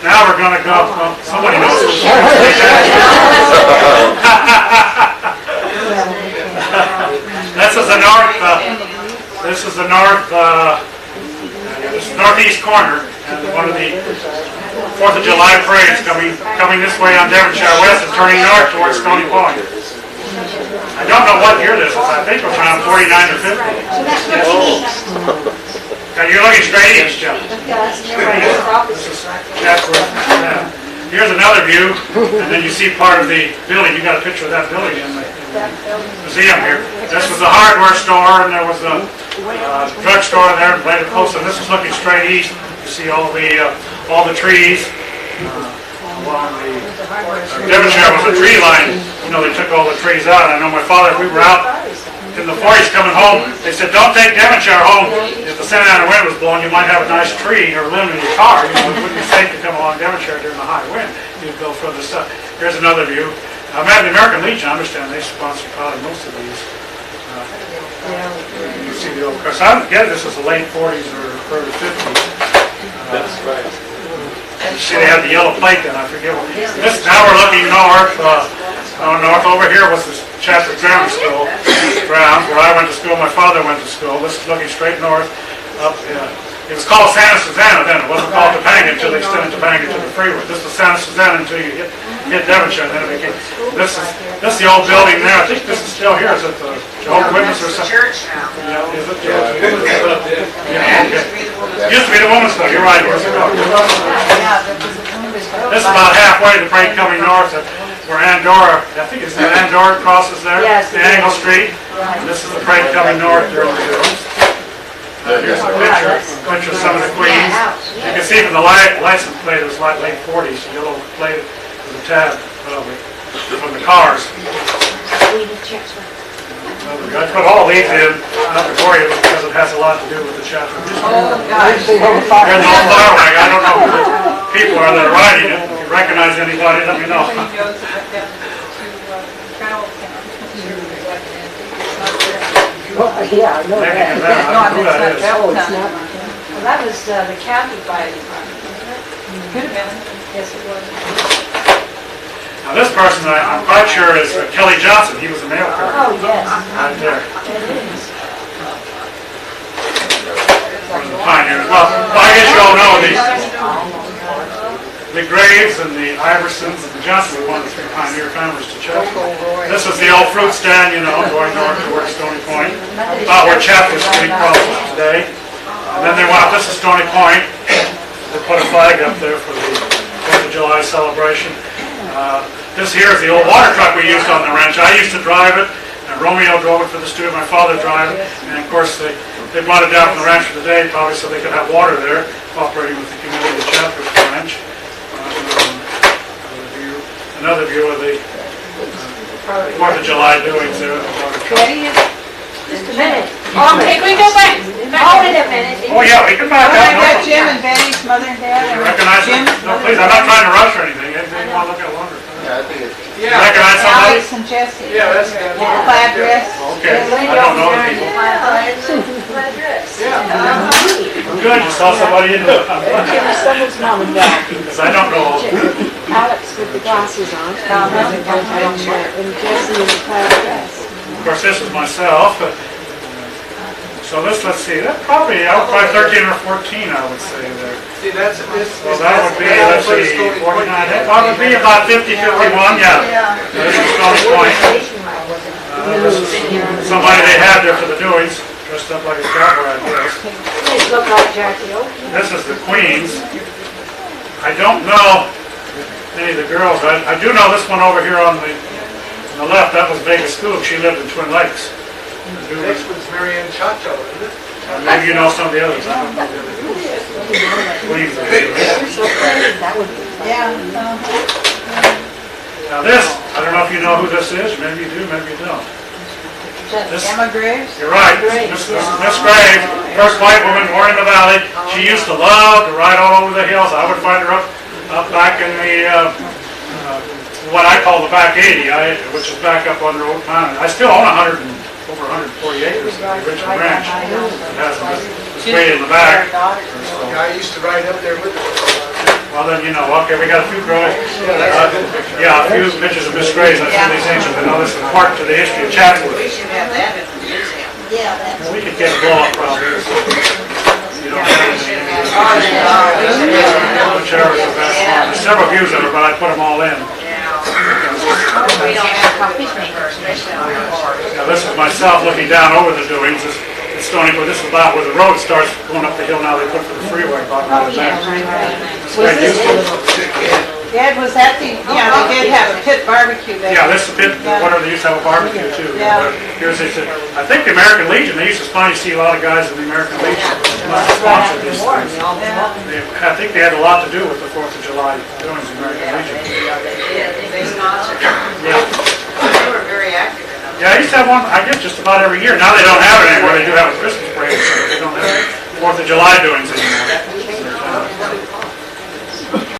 Now we're going to go, well, somebody knows. This is the northeast corner, and one of the 4th of July parades coming this way on Devonshire West and turning north towards Stoney Point. I don't know what year this is. I think it was around 49 or 50. Now you're looking straight east, Joe. This is Chatsworth. Yeah. Here's another view, and then you see part of the building. You got a picture of that building in the museum here. This was a hardware store, and there was a drugstore there right close. And this is looking straight east. You see all the trees along the Devonshire was a tree line. You know, they took all the trees out. I know my father, we were out in the 40s coming home, they said, don't take Devonshire home. If the Santa Ana wind was blowing, you might have a nice tree or limb in your car. You know, it wouldn't be safe to come along Devonshire during the high wind. You'd go further south. Here's another view. I'm at the American Legion. I understand they sponsor probably most of these. You see the old cross. I don't get it. This was the late 40s or early 50s. That's right. You see they had the yellow plate then, I forget what. This, now we're looking north. North over here was the Chatsworth Grammar School grounds where I went to school, my father went to school. This is looking straight north up. It was called Santa Susana then. It wasn't called Topanga until they extended Topanga to the freeway. This was Santa Susana until you hit Devonshire. And then it became, this is the old building there. I think this is still here. Is it the Jehovah's Witness or something? Church now. Yeah, is it? Yeah, okay. Used to be the woman's club. You're right. Here's the club. This is about halfway the parade coming north where Andorra, I think it's Andorra crosses there. Yes. The Angle Street. And this is the parade coming north during the hills. Here's a picture of some of the queens. You can see from the license plate it was like late 40s, yellow plate with a tab probably from the cars. I put all these in for you because it has a lot to do with the Chatsworth. Oh, gosh. Here's an old fire wagon. I don't know who the people are that are riding it. If you recognize anybody, let me know. Yeah, I know that. Who that is. Oh, it's not. Well, that was the county fire department, wasn't it? Could have been. Yes, it was. Now this person I'm quite sure is Kelly Johnson. He was a mail carrier. Oh, yes. Right there. It is. One of the pioneers. Well, I guess you all know the Graves and the Iversons and the Johnsons were one of the 3 pioneer families to Chatsworth. This was the old fruit stand, you know, going north towards Stoney Point, about where Chatsworth Street crosses today. And then they went up, this is Stoney Point. They put a flag up there for the 4th of July celebration. This here is the old water truck we used on the ranch. I used to drive it, and Romeo drove it for the student, my father drove it, and of course they brought it down from the ranch for the day, probably so they could have water there, cooperating with the community of Chatsworth Ranch. Another view of the 4th of July doings there at the water truck. Just a minute. Okay, we go back. Hold it a minute. Oh yeah, we can back I up. got Jim and Betty's mother and dad. You recognize them? No, please, I'm not trying to rush or anything. They want to look at wonder. Yeah, I think it's... You recognize somebody? Alex and Jesse. Yeah, that's good. Plaid dress. Okay, I don't know the people. Good, you saw somebody in there. Someone's mom and dad. Because I don't know all of them. Alex with the glasses on. And Jesse in the plaid dress. Of course, this is myself. So let's see, that probably 13 or 14, I would say there. See, that's this. Well, that would be, let's see, 49, that would be about 50, 51, yeah. This is Stoney Point. This is somebody they had there for the doings, dressed up like a cowboy, I guess. They look like Jackie O. This is the Queens. I don't know any of the girls. I do know this one over here on the left. That was Vegas School. She lived in Twin Lakes. Next one's Marianne Chacho, isn't it? Maybe you know some of the others. I don't know the other Queens. Yeah. Now this, I don't know if you know who this is. Maybe you do, maybe you don't. This, Emma Graves. you're right. Miss Graves, first white woman born in the valley. She used to love to ride all over the hills. I would find her up back in the what I call the back 80, which is back up on the old town. I still own over 140 acres of the original ranch. It has this way in the back. Yeah, I used to ride up there with her. Well, then, you know, okay, we got a few girls, yeah, a few pictures of Miss Gray's, that's some of these ancient, and this is part to the history of Chatsworth. We should have that at the museum. Yeah, that's. We could get a blow up probably. You don't have anything. The chairs are best. There's several views of it, but I put them all in. We don't have coffee makers, especially on the board. Now, this is myself looking down over the doings. It's Stoney, but this is about where the road starts going up the hill now they put for the freeway. About Oh, there. yeah, It's very useful. Dad, was that the, yeah, they did have a pit barbecue there. Yeah, this is a bit, whatever, they used to have a barbecue too. Yeah. But here's, they said, I think the American Legion, they used to finally see a lot of guys in the American Legion sponsor these things. I think they had a lot to do with the 4th of July doings, the American Legion. They sponsored. Yeah. They were very active in them. Yeah, I used to have one, I guess, just about every year. Now they don't have it anymore, they do have a Christmas parade, but they don't have 4th of July doings anymore.